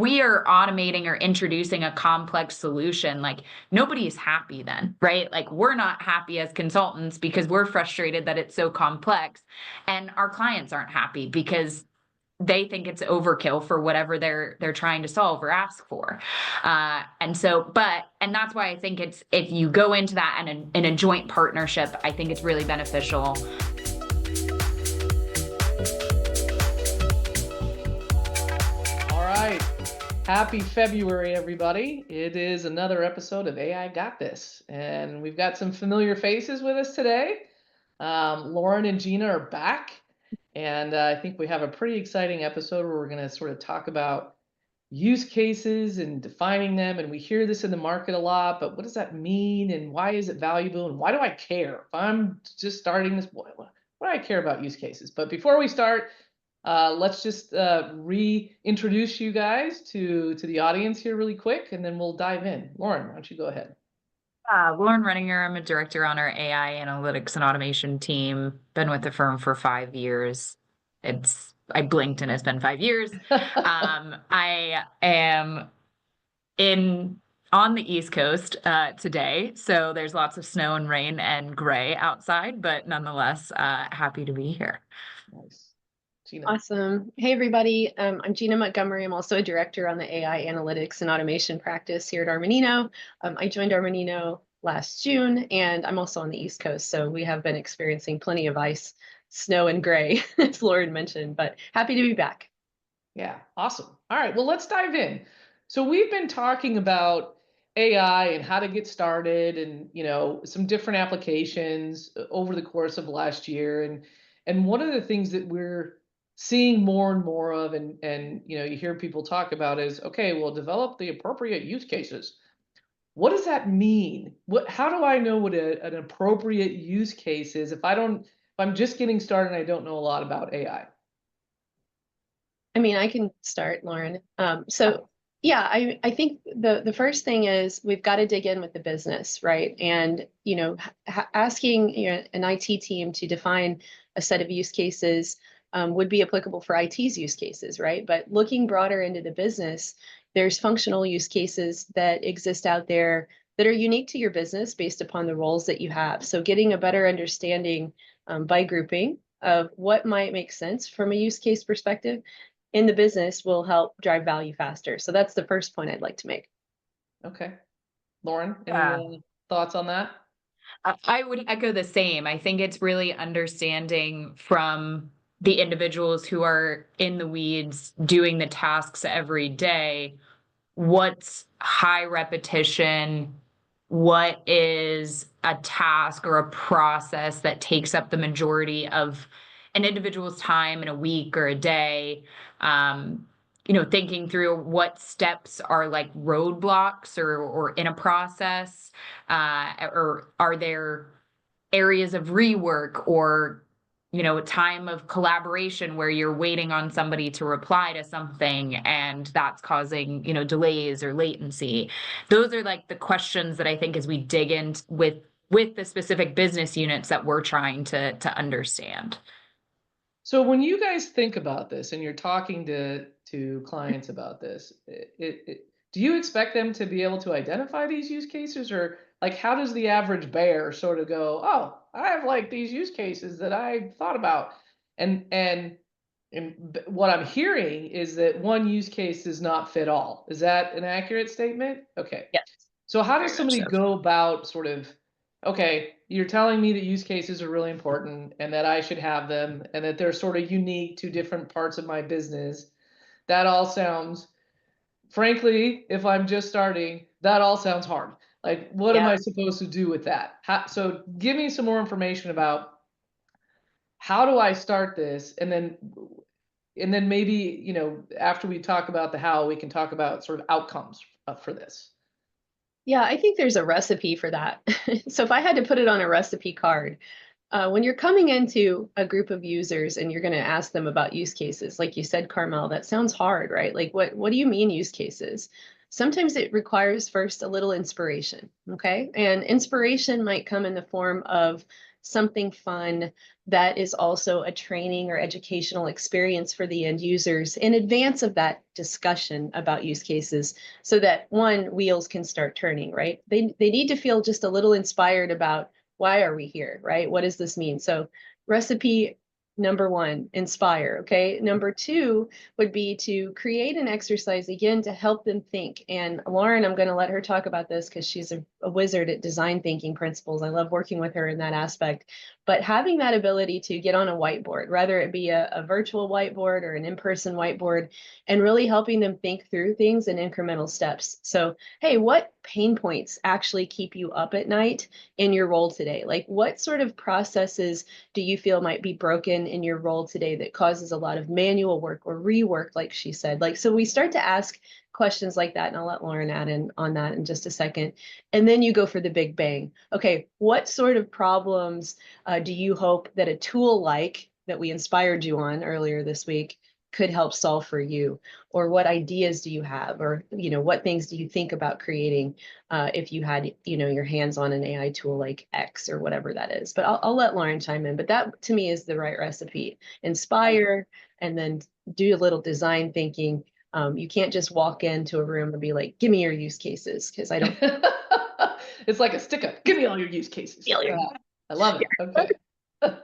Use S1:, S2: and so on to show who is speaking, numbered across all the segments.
S1: we are automating or introducing a complex solution, like nobody's happy then, right? Like we're not happy as consultants because we're frustrated that it's so complex, and our clients aren't happy because they think it's overkill for whatever they're trying to solve or ask for. And that's why I think it's, if you go into that in a joint partnership, I think it's really beneficial.
S2: All right. Happy February, everybody. It is another episode of AI Got This. And we've got some familiar faces with us today. Lauren and Gina are back. And I think we have a pretty exciting episode where we're going to sort of talk about use cases and defining them. And we hear this in the market a lot, but what does that mean? And why is it valuable? And why do I care? If I'm just starting this, what do I care about use cases? But before we start, let's just reintroduce you guys to the audience here really quick, and then we'll dive in. Lauren, why don't you go ahead?
S1: Lauren Renninger, I'm a director on our AI analytics and automation team. Been with the firm for 5 years. I blinked and it's been 5 years. I am on the East Coast today, so there's lots of snow and rain and gray outside, but nonetheless, happy to be here.
S2: Nice. Gina.
S3: Awesome. Hey, everybody. I'm Gina Montgomery. I'm also a director on the AI analytics and automation practice here at Armanino. I joined Armanino last June, and I'm also on the East Coast. So we have been experiencing plenty of ice, snow, and gray, as Lauren mentioned, but happy to be back.
S2: Yeah, awesome. All right, well, let's dive in. So we've been talking about AI and how to get started and, some different applications over the course of last year. And one of the things that we're seeing more and more of, and you hear people talk about is, okay, well, develop the appropriate use cases. What does that mean? How do I know what an appropriate use case is if I'm just getting started and I don't know a lot about AI?
S3: I mean, I can start, Lauren. Yeah, I think the first thing is we've got to dig in with the business, right? And, asking an IT team to define a set of use cases would be applicable for IT's use cases, right? But looking broader into the business, there's functional use cases that exist out there that are unique to your business based upon the roles that you have. So getting a better understanding by grouping of what might make sense from a use case perspective in the business will help drive value faster. So that's the first point I'd like to make.
S2: Okay. Lauren, any thoughts on that?
S1: I would echo the same. I think it's really understanding from the individuals who are in the weeds doing the tasks every day, what's high repetition, what is a task or a process that takes up the majority of an individual's time in a week or a day. Thinking through what steps are like roadblocks or in a process, or are there areas of rework or a time of collaboration where you're waiting on somebody to reply to something and that's causing delays or latency. Those are like the questions that I think as we dig in with the specific business units that we're trying to understand.
S2: So when you guys think about this and you're talking to clients about this, do you expect them to be able to identify these use cases, or like how does the average bear sort of go, oh, I have like these use cases that I thought about, and what I'm hearing is that one use case does not fit all. Is that an accurate statement? Okay.
S3: Yes.
S2: So how does somebody go about sort of, okay, you're telling me that use cases are really important and that I should have them and that they're sort of unique to different parts of my business. That all sounds, frankly, if I'm just starting, that all sounds hard. Like, what am I supposed to do with that? So give me some more information about how do I start this? And then maybe, after we talk about the how, we can talk about sort of outcomes for this.
S3: Yeah, I think there's a recipe for that. So if I had to put it on a recipe card, when you're coming into a group of users and you're going to ask them about use cases, like you said, Carmel, that sounds hard, right? Like, what do you mean use cases? Sometimes it requires first a little inspiration, okay? And inspiration might come in the form of something fun that is also a training or educational experience for the end users in advance of that discussion about use cases, so that one, wheels can start turning, right? They need to feel just a little inspired about, why are we here, right? What does this mean? So recipe number one, inspire. Okay. Number two would be to create an exercise again to help them think. And Lauren, I'm going to let her talk about this because she's a wizard at design thinking principles. I love working with her in that aspect. But having that ability to get on a whiteboard, whether it be a virtual whiteboard or an in-person whiteboard, and really helping them think through things in incremental steps. So, hey, what pain points actually keep you up at night in your role today? Like, what sort of processes do you feel might be broken in your role today that causes a lot of manual work or rework, like she said? Like, so we start to ask questions like that, and I'll let Lauren add in on that in just a second. And then you go for the big bang. Okay, what sort of problems do you hope that a tool like that we inspired you on earlier this week could help solve for you? Or what ideas do you have? Or, what things do you think about creating if you had, your hands on an AI tool like X or whatever that is? But I'll let Lauren chime in. But that to me is the right recipe. Inspire and then do a little design thinking. You can't just walk into a room and be like, give me your use cases, because I don't.
S2: It's like a stick up. Give me all your use cases. I love it. Okay.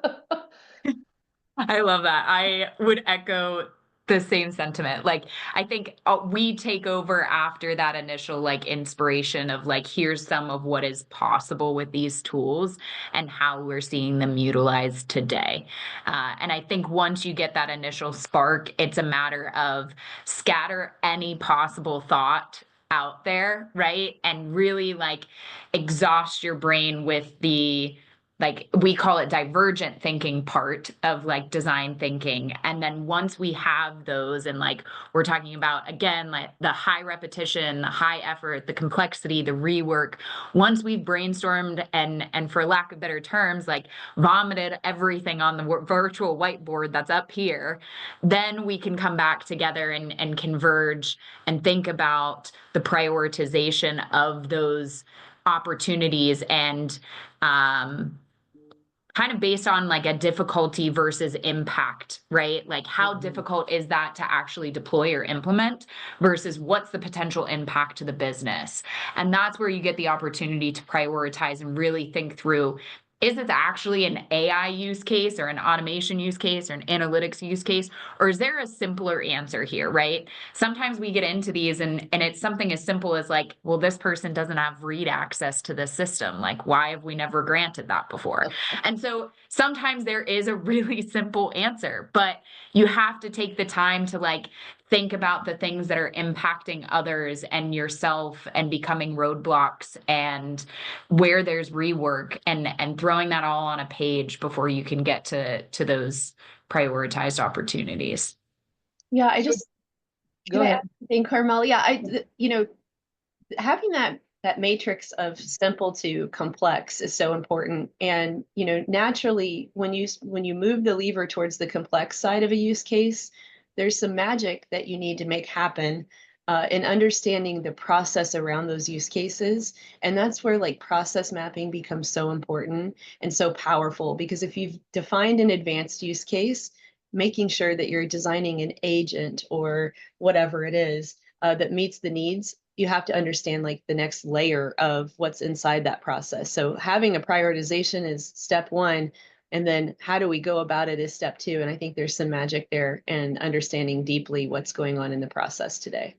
S1: I love that. I would echo the same sentiment. Like, I think we take over after that initial like inspiration of like, here's some of what is possible with these tools and how we're seeing them utilized today. And I think once you get that initial spark, it's a matter of scatter any possible thought out there, right? And really like exhaust your brain with the, like, we call it divergent thinking part of like design thinking. And then once we have those, and like we're talking about again, like the high repetition, the high effort, the complexity, the rework, once we've brainstormed and for lack of better terms, like vomited everything on the virtual whiteboard that's up here, then we can come back together and converge and think about the prioritization of those opportunities, and kind of based on like a difficulty versus impact, right? Like how difficult is that to actually deploy or implement versus what's the potential impact to the business? And that's where you get the opportunity to prioritize and really think through, is this actually an AI use case or an automation use case or an analytics use case? Or is there a simpler answer here, right? Sometimes we get into these and it's something as simple as like, well, this person doesn't have read access to this system. Like, why have we never granted that before? And so sometimes there is a really simple answer, but you have to take the time to like think about the things that are impacting others and yourself and becoming roadblocks, and where there's rework, and throwing that all on a page before you can get to those prioritized opportunities.
S3: Yeah, I just
S2: Go ahead.
S3: think Carmel, having that matrix of simple to complex is so important. And naturally, when you move the lever towards the complex side of a use case, there's some magic that you need to make happen in understanding the process around those use cases. And that's where like process mapping becomes so important and so powerful, because if you've defined an advanced use case, making sure that you're designing an agent or whatever it is that meets the needs, you have to understand like the next layer of what's inside that process. So having a prioritization is step one. And then how do we go about it is step two. And I think there's some magic there and understanding deeply what's going on in the process today.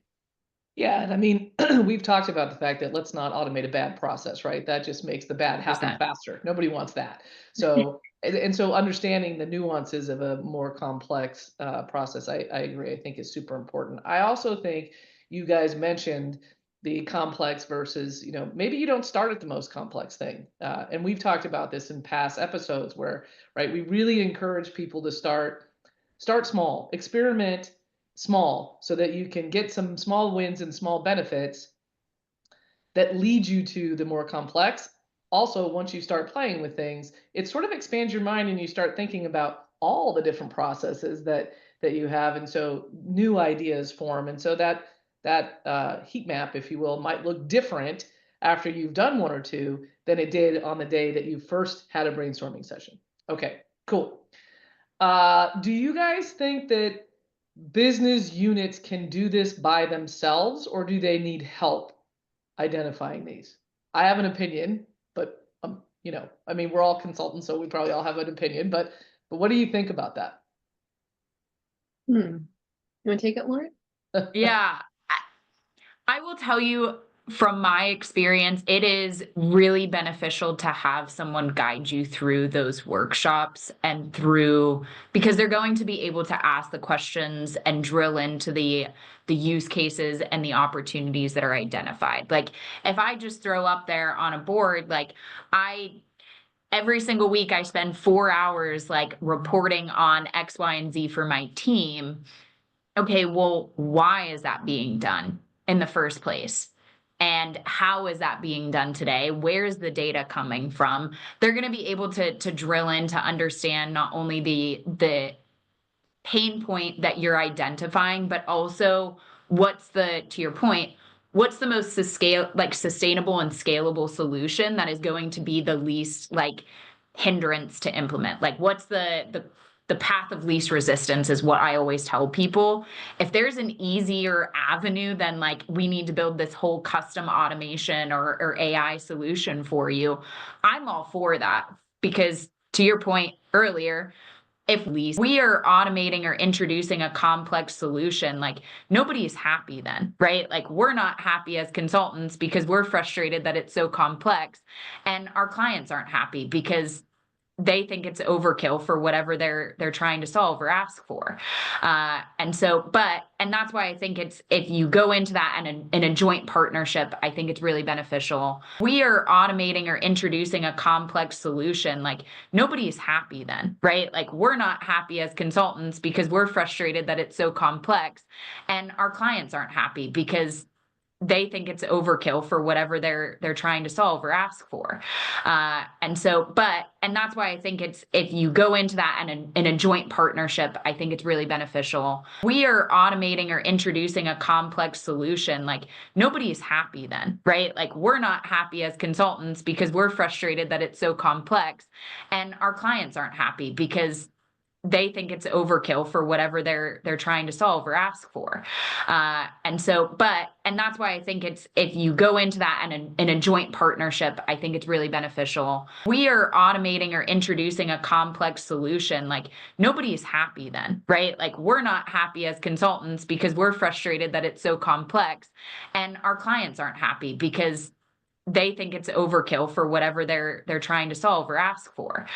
S2: Yeah, and I mean, we've talked about the fact that let's not automate a bad process, right? That just makes the bad happen
S1: 100%.
S2: faster. Nobody wants that. So, and so understanding the nuances of a more complex process, I agree, I think is super important. I also think you guys mentioned the complex versus, maybe you don't start at the most complex thing. And we've talked about this in past episodes where, right, we really encourage people to start small, experiment small, so that you can get some small wins and small benefits that lead you to the more complex. Also, once you start playing with things, it sort of expands your mind and you start thinking about all the different processes that you have, and so new ideas form. And so that heat map, if you will, might look different after you've done one or two, than it did on the day that you first had a brainstorming session. Okay, cool. Do you guys think that business units can do this by themselves, or do they need help identifying these? I have an opinion, but I mean, we're all consultants, so we probably all have an opinion, but what do you think about that?
S3: You want to take it, Lauren?
S1: Yeah. I will tell you from my experience, it is really beneficial to have someone guide you through those workshops and because they're going to be able to ask the questions and drill into the use cases and the opportunities that are identified. Like if I just throw up there on a board, like every single week I spend 4 hours like reporting on X, Y, and Z for my team. Okay, well, why is that being done in the first place? And how is that being done today? Where's the data coming from? They're going to be able to drill in to understand not only the pain point that you're identifying, but also to your point, what's the most sustainable and scalable solution that is going to be the least like hindrance to implement? Like what's the path of least resistance is what I always tell people. If there's an easier avenue than like we need to build this whole custom automation or AI solution for you, I'm all for that. Because to your point earlier, if we are automating or introducing a complex solution, like nobody's happy then, right? Like we're not happy as consultants because we're frustrated that it's so complex, and our clients aren't happy because they think it's overkill for whatever they're trying to solve or ask for. And that's why I think if you go into that in a joint partnership, I think it's really beneficial. We are automating or introducing a complex solution, like nobody's happy then, right? Like we're not happy as consultants because we're frustrated that it's so complex, and our clients aren't happy because they think it's overkill for whatever they're trying to solve or ask for. And that's why I think if you go into that in a joint partnership, I think it's really beneficial. We are automating or introducing a complex solution, like nobody's happy then, right? Like we're not happy as consultants because we're frustrated that it's so complex, and our clients aren't happy because they think it's overkill for whatever they're trying to solve or ask for. And that's why I think if you go into that in a joint partnership, I think it's really beneficial. We are automating or introducing a complex solution, like nobody's happy then, right? Like we're not happy as consultants because we're frustrated that it's so complex, and our clients aren't happy because they think it's overkill for whatever they're trying to solve or ask for.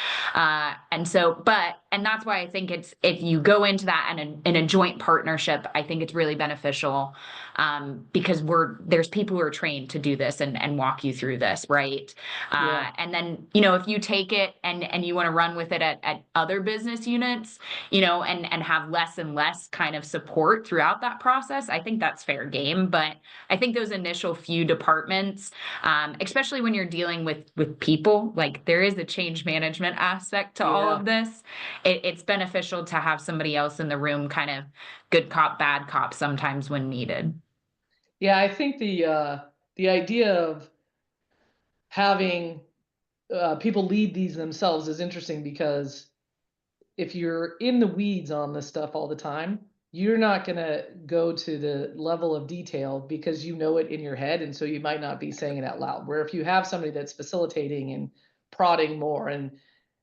S1: And that's why I think if you go into that in a joint partnership, I think it's really beneficial, because there's people who are trained to do this and walk you through this, right? And then, if you take it and you want to run with it at other business units, and have less and less kind of support throughout that process, I think that's fair game. But I think those initial few departments, especially when you're dealing with people, like there is a change management aspect to all of this. It's beneficial to have somebody else in the room, kind of good cop, bad cop sometimes when needed.
S2: Yeah, I think the idea of having people lead these themselves is interesting, because if you're in the weeds on this stuff all the time, you're not going to go to the level of detail because you know it in your head, and so you might not be saying it out loud. Where if you have somebody that's facilitating and prodding more and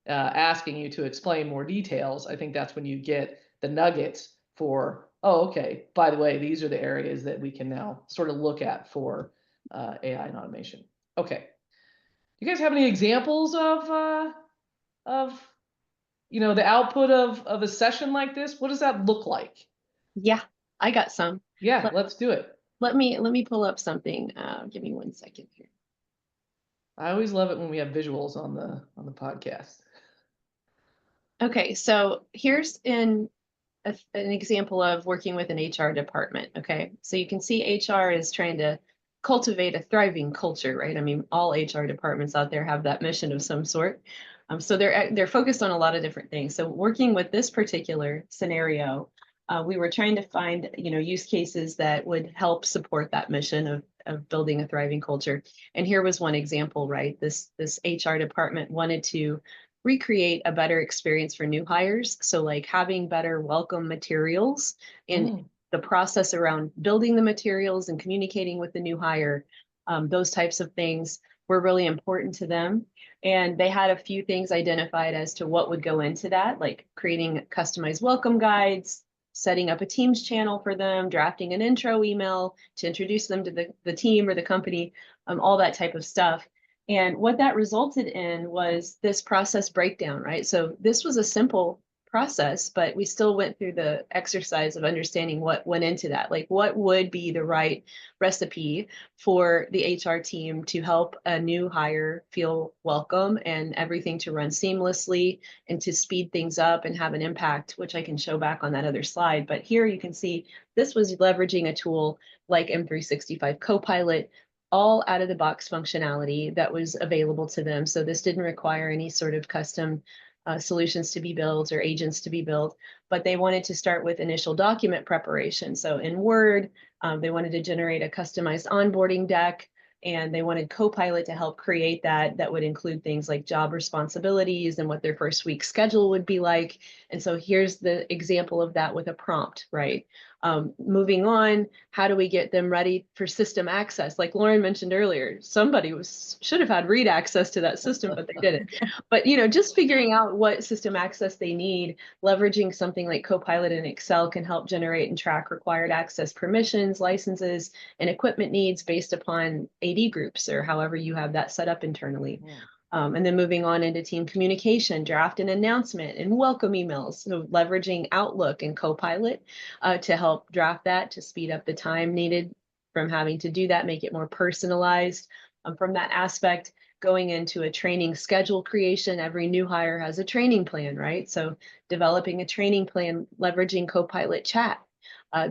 S2: asking you to explain more details, I think that's when you get the nuggets for, oh, okay, by the way, these are the areas that we can now sort of look at for AI and automation. Okay. You guys have any examples of the output of a session like this? What does that look like?
S3: Yeah, I got some.
S2: Yeah, let's do it.
S3: Let me pull up something. Give me 1 second here.
S2: I always love it when we have visuals on the podcast.
S3: Okay, so here's an example of working with an HR department. Okay, so you can see HR is trying to cultivate a thriving culture, right? I mean, all HR departments out there have that mission of some sort. So they're focused on a lot of different things. So working with this particular scenario, we were trying to find use cases that would help support that mission of building a thriving culture. And here was one example, right? This HR department wanted to recreate a better experience for new hires. So like having better welcome materials and the process around building the materials and communicating with the new hire, those types of things were really important to them. And they had a few things identified as to what would go into that, like creating customized welcome guides, setting up a Teams channel for them, drafting an intro email to introduce them to the team or the company, all that type of stuff. And what that resulted in was this process breakdown, right? So this was a simple process, but we still went through the exercise of understanding what went into that. Like what would be the right recipe for the HR team to help a new hire feel welcome and everything to run seamlessly and to speed things up and have an impact, which I can show back on that other slide. But here you can see this was leveraging a tool like M365 Copilot, all out of the box functionality that was available to them. So this didn't require any sort of custom solutions to be built or agents to be built, but they wanted to start with initial document preparation. So in Word, they wanted to generate a customized onboarding deck, and they wanted Copilot to help create that. That would include things like job responsibilities and what their first week schedule would be like. And so here's the example of that with a prompt, right? Moving on, how do we get them ready for system access? Like Lauren mentioned earlier, somebody should have had read access to that system, but they didn't. But just figuring out what system access they need, leveraging something like Copilot and Excel can help generate and track required access permissions, licenses, and equipment needs based upon AD groups or however you have that set up internally. Yeah. And then moving on into team communication, draft an announcement and welcome emails. So leveraging Outlook and Copilot to help draft that, to speed up the time needed from having to do that, make it more personalized. From that aspect, going into a training schedule creation, every new hire has a training plan, right? So developing a training plan, leveraging Copilot Chat,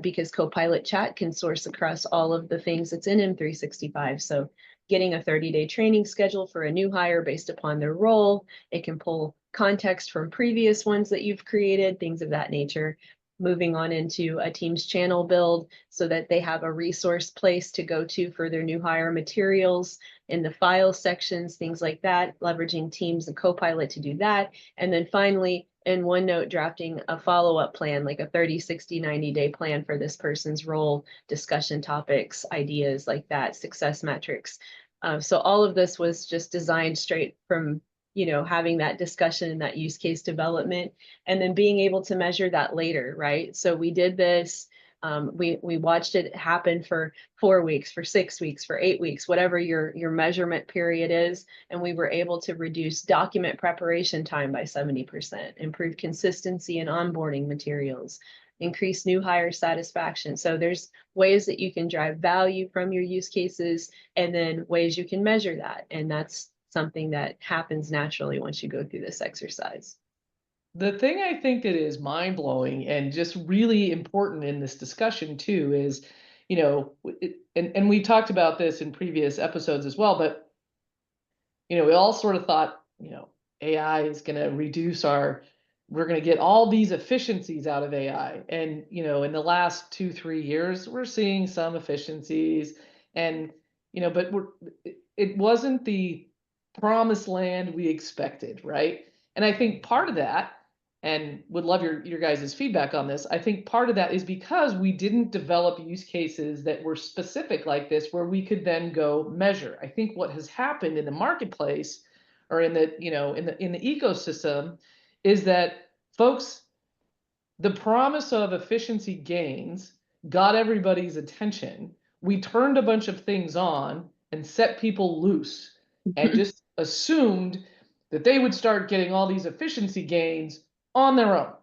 S3: because Copilot Chat can source across all of the things that's in M365. So getting a 30-day training schedule for a new hire based upon their role. It can pull context from previous ones that you've created, things of that nature. Moving on into a Teams channel build so that they have a resource place to go to for their new hire materials in the file sections, things like that, leveraging Teams and Copilot to do that. And then finally, in OneNote, drafting a follow-up plan, like a 30, 60, 90-day plan for this person's role, discussion topics, ideas like that, success metrics. So all of this was just designed straight from having that discussion and that use case development, and then being able to measure that later, right? So we did this, we watched it happen for 4 weeks, for 6 weeks, for 8 weeks, whatever your measurement period is, and we were able to reduce document preparation time by 70%, improve consistency in onboarding materials, increase new hire satisfaction. So there's ways that you can drive value from your use cases, and then ways you can measure that, and that's something that happens naturally once you go through this exercise.
S2: The thing I think that is mind-blowing and just really important in this discussion too is, and we talked about this in previous episodes as well, but, we all sort of thought, AI is going to we're going to get all these efficiencies out of AI. And, in the last 2-3 years, we're seeing some efficiencies and, but it wasn't the promised land we expected, right? And I think part of that, and would love your guys' feedback on this, I think part of that is because we didn't develop use cases that were specific like this where we could then go measure. I think what has happened in the marketplace or in the in the ecosystem is that folks, the promise of efficiency gains got everybody's attention. We turned a bunch of things on and set people loose and just assumed that they would start getting all these efficiency gains on their own.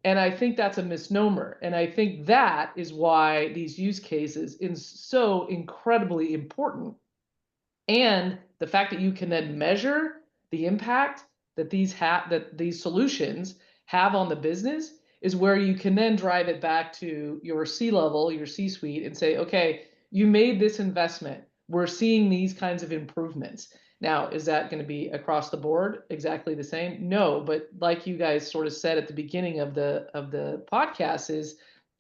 S2: And I think that's a misnomer. And I think that is why these use cases is so incredibly important. And the fact that you can then measure the impact that these solutions have on the business is where you can then drive it back to your C-level, your C-suite, and say, okay, you made this investment. We're seeing these kinds of improvements. Now, is that going to be across the board exactly the same? No, but like you guys sort of said at the beginning of the podcast, is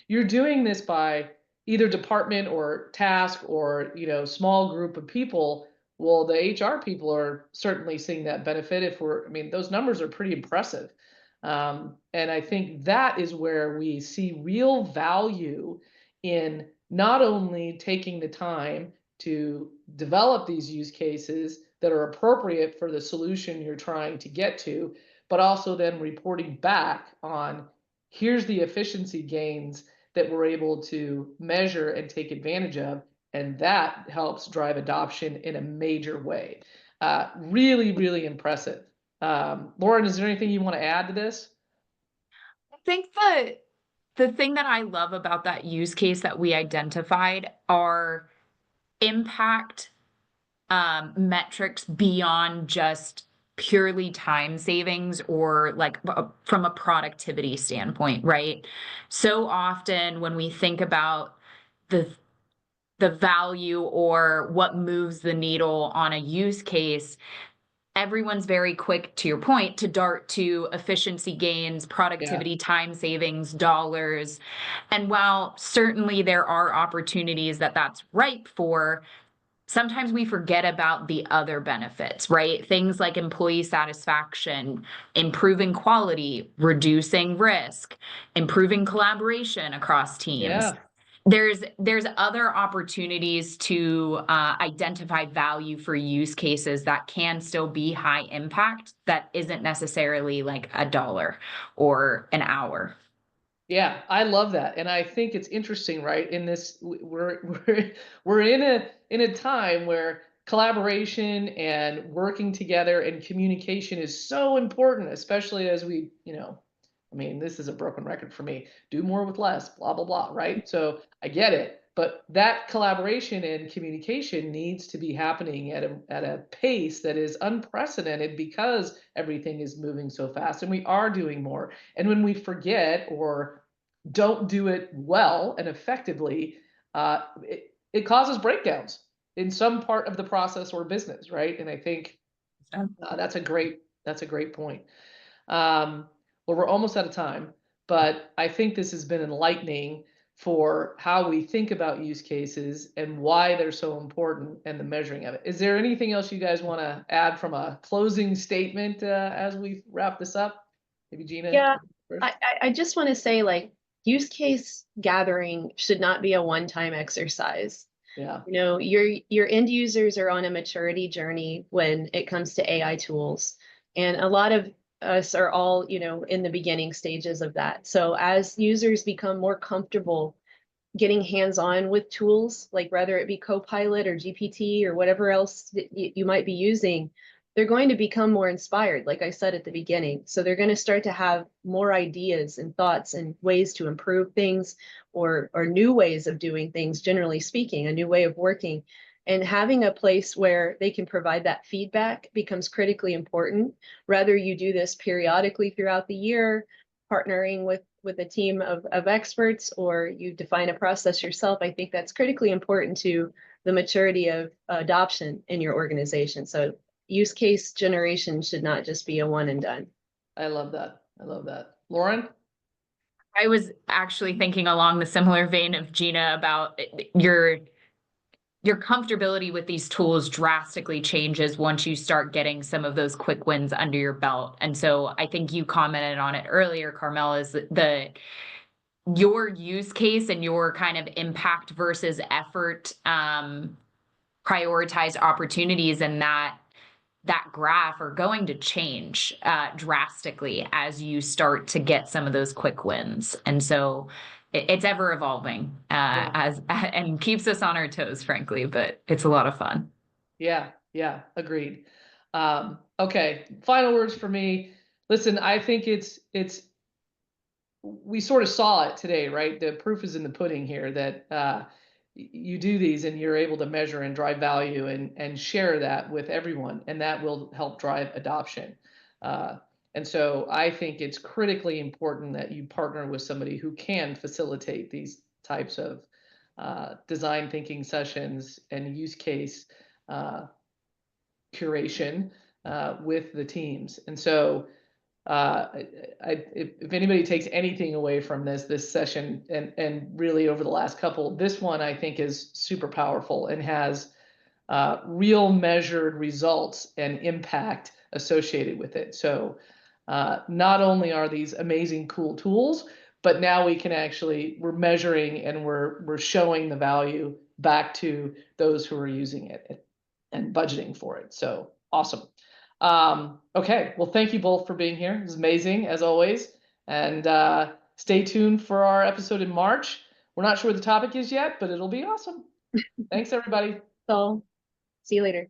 S2: you're doing this by either department or task or, small group of people, well, the HR people are certainly seeing that benefit. I mean, those numbers are pretty impressive. And I think that is where we see real value in not only taking the time to develop these use cases that are appropriate for the solution you're trying to get to, but also then reporting back on, here's the efficiency gains that we're able to measure and take advantage of. And that helps drive adoption in a major way. Really, really impressive. Lauren, is there anything you want to add to this?
S1: I think the thing that I love about that use case that we identified are impact metrics beyond just purely time savings or like from a productivity standpoint, right? So often when we think about the the value or what moves the needle on a use case, everyone's very quick, to your point, to dart to efficiency gains, productivity, time savings, dollars. And while certainly there are opportunities that that's ripe for, sometimes we forget about the other benefits, right? Things like employee satisfaction, improving quality, reducing risk, improving collaboration across teams.
S2: Yeah.
S1: There's other opportunities to identify value for use cases that can still be high impact that isn't necessarily like a dollar or an hour.
S2: Yeah, I love that, and I think it's interesting, right? In this, we're in a time where collaboration and working together and communication is so important, especially as I mean, this is a broken record for me. Do more with less, blah blah blah, right? So I get it, but that collaboration and communication needs to be happening at a pace that is unprecedented because everything is moving so fast, and we are doing more. And when we forget or don't do it well and effectively, it causes breakdowns in some part of the process or business, right? And I think that's a great point. Well, we're almost out of time, but I think this has been enlightening for how we think about use cases and why they're so important and the measuring of it. Is there anything else you guys want to add from a closing statement as we wrap this up? Maybe Gina?
S3: Yeah,
S2: first?
S3: I just want to say, like, use case gathering should not be a one-time exercise.
S2: Yeah.
S3: Your end users are on a maturity journey when it comes to AI tools. And a lot of us are all, in the beginning stages of that. So as users become more comfortable getting hands-on with tools, like whether it be Copilot or GPT or whatever else that you might be using, they're going to become more inspired, like I said at the beginning. So they're going to start to have more ideas and thoughts and ways to improve things, or new ways of doing things, generally speaking, a new way of working. And having a place where they can provide that feedback becomes critically important. Whether you do this periodically throughout the year, partnering with a team of experts, or you define a process yourself, I think that's critically important to the maturity of adoption in your organization. So use case generation should not just be a one and done.
S2: I love that. I love that. Lauren?
S1: I was actually thinking along the similar vein of Gina about your comfortability with these tools drastically changes once you start getting some of those quick wins under your belt. And so I think you commented on it earlier, Carmel, is your use case and your kind of impact versus effort prioritized opportunities, and that graph are going to change drastically as you start to get some of those quick wins. And so it's ever evolving and keeps us on our toes, frankly, but it's a lot of fun.
S2: Yeah, agreed. Okay, final words for me. Listen, I think we sort of saw it today, right? The proof is in the pudding here that you do these and you're able to measure and drive value and share that with everyone, and that will help drive adoption. And so I think it's critically important that you partner with somebody who can facilitate these types of design thinking sessions and use case curation with the teams. And so if anybody takes anything away from this session and really over the last couple, this one I think is super powerful and has real measured results and impact associated with it. So not only are these amazing, cool tools, but now we can actually, we're measuring and we're showing the value back to those who are using it and budgeting for it. So awesome. Okay, well, thank you both for being here. It's amazing as always. And stay tuned for our episode in March. We're not sure what the topic is yet, but it'll be awesome. Thanks, everybody.
S3: So see you later.